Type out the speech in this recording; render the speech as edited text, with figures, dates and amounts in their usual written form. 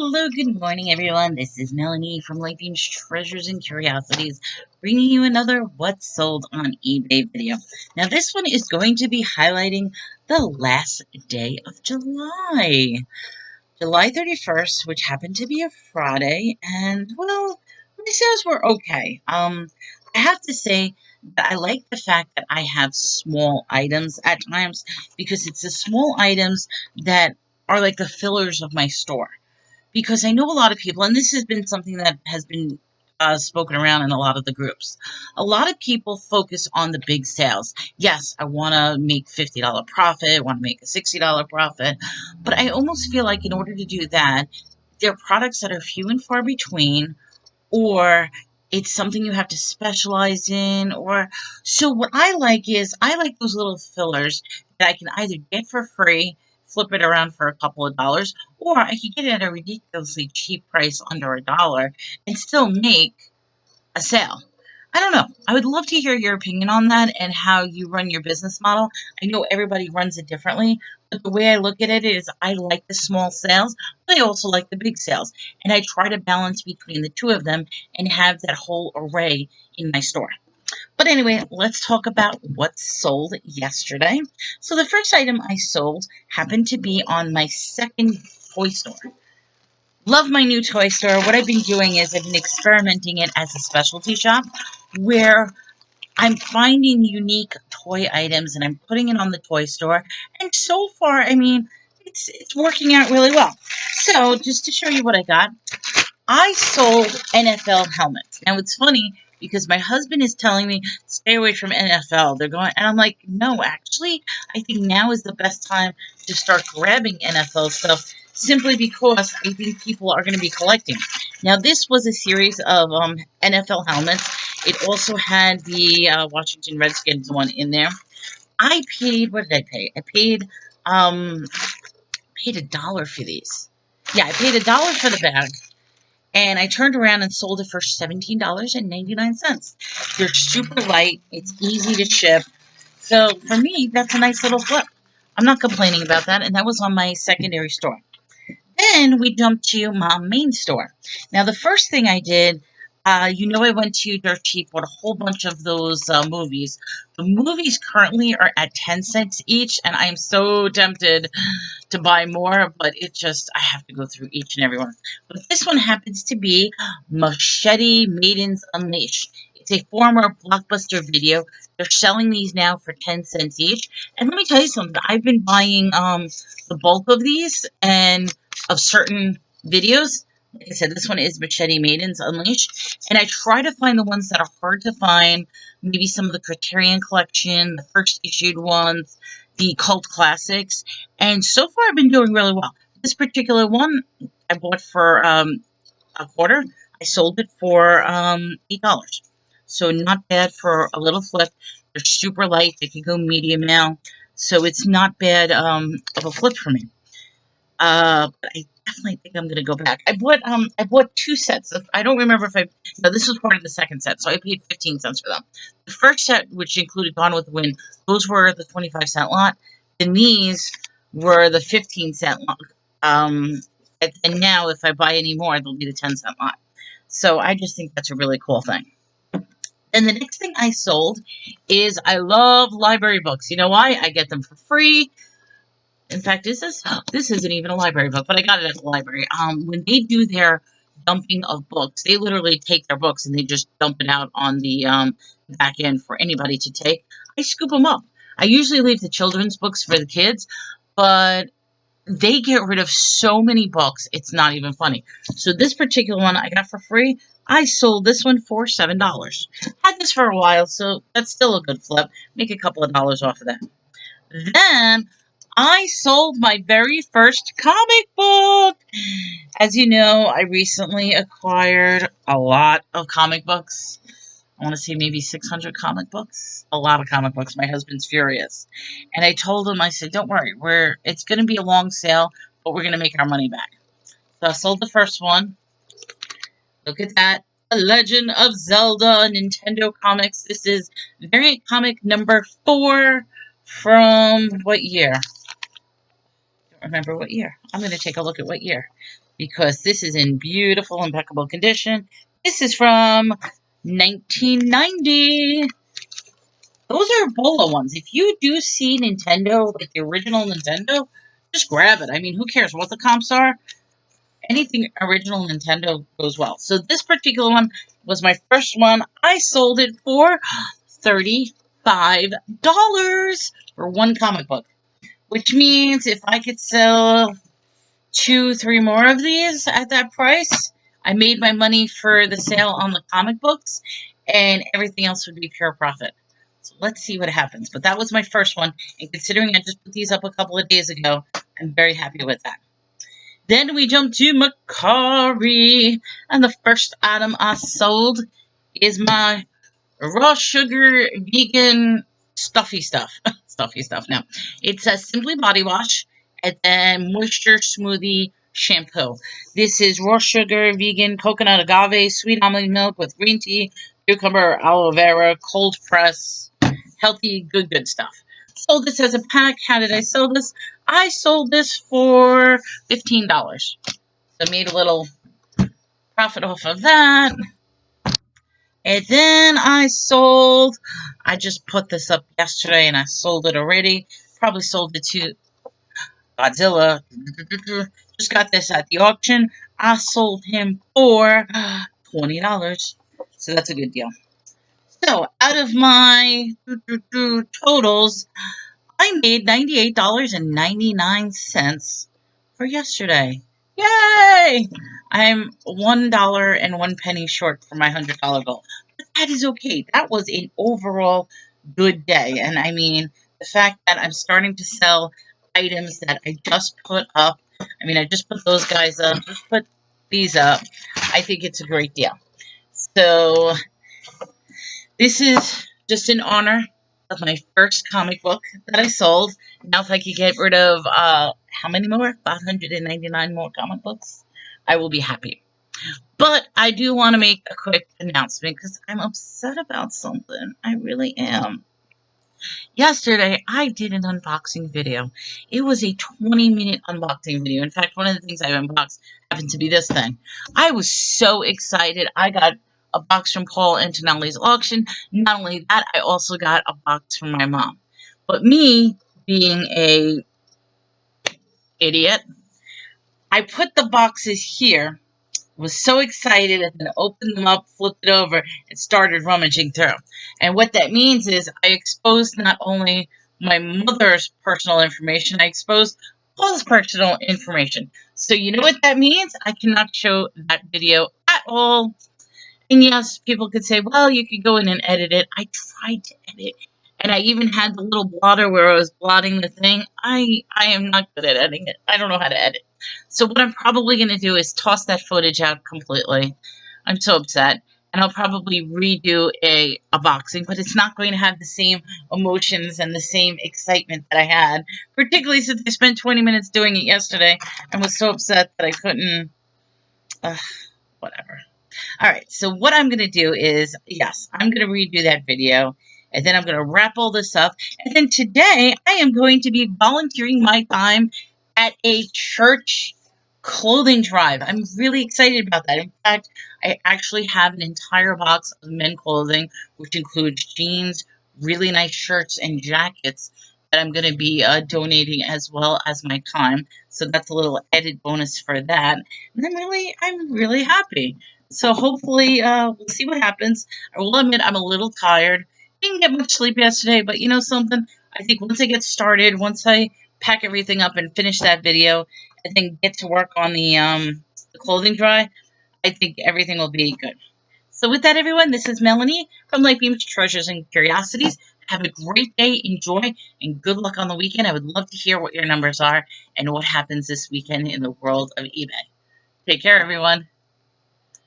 Hello, good morning, everyone. This is Melanie from Lightbeam's Treasures and Curiosities, bringing you another What's Sold on eBay video. Now, this one is going to be highlighting the last day of July. July 31st, which happened to be a Friday, and, well, my sales were okay. I have to say that I like the fact that I have small items at times, because it's the small items that are like the fillers of my store, because I know a lot of people, and this has been something that has been spoken around in a lot of the groups. A lot of people focus on the big sales. Yes, I want to make $50 profit, I want to make a $60 profit, but I almost feel like in order to do that, there are products that are few and far between, or it's something you have to specialize in, or so what I like those little fillers that I can either get for free, flip it around for a couple of dollars, or I could get it at a ridiculously cheap price under $1 and still make a sale. I don't know. I would love to hear your opinion on that and how you run your business model. I know everybody runs it differently, but the way I look at it is I like the small sales, but I also like the big sales. And I try to balance between the two of them and have that whole array in my store. But anyway, let's talk about what sold yesterday. So the first item I sold happened to be on my second toy store. Love my new toy store. What I've been doing is I've been experimenting it as a specialty shop where I'm finding unique toy items and I'm putting it on the toy store. And so far, I mean, it's working out really well. So just to show you what I got, I sold NFL helmets. Now it's funny because my husband is telling me stay away from NFL. They're going, and I'm like, no, actually, I think now is the best time to start grabbing NFL stuff, simply because I think people are going to be collecting. Now this was a series of NFL helmets. It also had the Washington Redskins one in there. I paid, what did I pay? I paid $1 for these. Yeah, I paid $1 for the bag. And I turned around and sold it for $17.99. They're super light. It's easy to ship. So for me, that's a nice little flip. I'm not complaining about that. And that was on my secondary store. Then we jumped to my main store. Now, the first thing I did, I went to Dirt Cheap, bought a whole bunch of those movies. The movies currently are at 10 cents each, and I'm so tempted to buy more, but I have to go through each and every one. But this one happens to be Machete Maidens Unleashed. It's a former Blockbuster video. They're selling these now for 10 cents each. And let me tell you something. I've been buying the bulk of these and of certain videos. Like I said, this one is Machete Maidens Unleashed. And I try to find the ones that are hard to find. Maybe some of the Criterion collection, the first issued ones, the cult classics. And so far, I've been doing really well. This particular one I bought for a quarter. I sold it for $8. So not bad for a little flip. They're super light. They can go medium now. So it's not bad of a flip for me. But I definitely think I'm gonna go back. I bought two sets. I don't remember if no, this was part of the second set, so I paid 15 cents for them. The first set, which included Gone with the Wind, those were the 25-cent lot. And these were the 15-cent lot. And now if I buy any more, they'll be the 10-cent lot. So I just think that's a really cool thing. And the next thing I sold is I love library books. You know why? I get them for free. In fact, this isn't even a library book, but I got it at the library. When they do their dumping of books, they literally take their books and they just dump it out on the back end for anybody to take. I scoop them up. I usually leave the children's books for the kids, but they get rid of so many books, it's not even funny. So this particular one I got for free. I sold this one for $7. Had this for a while, so that's still a good flip. Make a couple of dollars off of that. Then I sold my very first comic book. As you know, I recently acquired a lot of comic books. I want to say maybe 600 comic books. A lot of comic books. My husband's furious. And I told him, I said, don't worry, it's going to be a long sale, but we're going to make our money back. So I sold the first one. Look at that. The Legend of Zelda Nintendo Comics. This is variant comic number 4 from what year? Don't remember what year. I'm going to take a look at what year. because this is in beautiful, impeccable condition. This is from 1990. Those are Bola ones. If you do see Nintendo, like the original Nintendo, just grab it. I mean, who cares what the comps are? Anything original Nintendo goes well. So this particular one was my first one. I sold it for $35 for one comic book, which means if I could sell 2, 3 more of these at that price, I made my money for the sale on the comic books, and everything else would be pure profit. So let's see what happens. But that was my first one, and considering I just put these up a couple of days ago, I'm very happy with that. Then we jump to Mercari, and the first item I sold is my raw sugar vegan stuffy stuff. Stuffy stuff. No, it's a Simply Body Wash and then Moisture Smoothie Shampoo. This is raw sugar vegan coconut agave sweet almond milk with green tea, cucumber, aloe vera, cold press, healthy good stuff. Sold this as a pack. How did I sell this? I sold this for $15. So I made a little profit off of that. And then I just put this up yesterday and I sold it already. Probably sold it to Godzilla. Just got this at the auction. I sold him for $20. So that's a good deal. So out of my totals, I made $98.99 for yesterday. Yay! I'm $1.01 short for my $100 goal. But that is okay. That was an overall good day. And I mean, the fact that I'm starting to sell items that I just put up. I mean, I just put those guys up, just put these up. I think it's a great deal. So this is just in honor of my first comic book that I sold. Now, if I could get rid of how many more? 599 more comic books, I will be happy. But I do want to make a quick announcement because I'm upset about something. I really am. Yesterday, I did an unboxing video. It was a 20-minute unboxing video. In fact, one of the things I unboxed happened to be this thing. I was so excited. I got a box from Paul Antonelli's auction. Not only that, I also got a box from my mom. But me, being a idiot, I put the boxes here, was so excited and then opened them up, flipped it over, and started rummaging through. And what that means is I exposed not only my mother's personal information, I exposed Paul's personal information. So you know what that means? I cannot show that video at all. And yes, people could say, well, you could go in and edit it. I tried to edit. And I even had the little blotter where I was blotting the thing. I am not good at editing it. I don't know how to edit. So what I'm probably going to do is toss that footage out completely. I'm so upset. And I'll probably redo a boxing, but it's not going to have the same emotions and the same excitement that I had, particularly since I spent 20 minutes doing it yesterday and was so upset that I couldn't. Whatever. All right, so what I'm going to do is, yes, I'm going to redo that video, and then I'm going to wrap all this up. And then today, I am going to be volunteering my time at a church clothing drive. I'm really excited about that. In fact, I actually have an entire box of men clothing, which includes jeans, really nice shirts, and jackets that I'm going to be donating as well as my time. So that's a little edit bonus for that. And I'm really happy. So hopefully, we'll see what happens. I will admit I'm a little tired. Didn't get much sleep yesterday, but you know something? I think once I get started, once I pack everything up and finish that video, and then get to work on the clothing dry, I think everything will be good. So with that, everyone, this is Melanie from Lightbeam's Treasures and Curiosities. Have a great day, enjoy, and good luck on the weekend. I would love to hear what your numbers are and what happens this weekend in the world of eBay. Take care, everyone.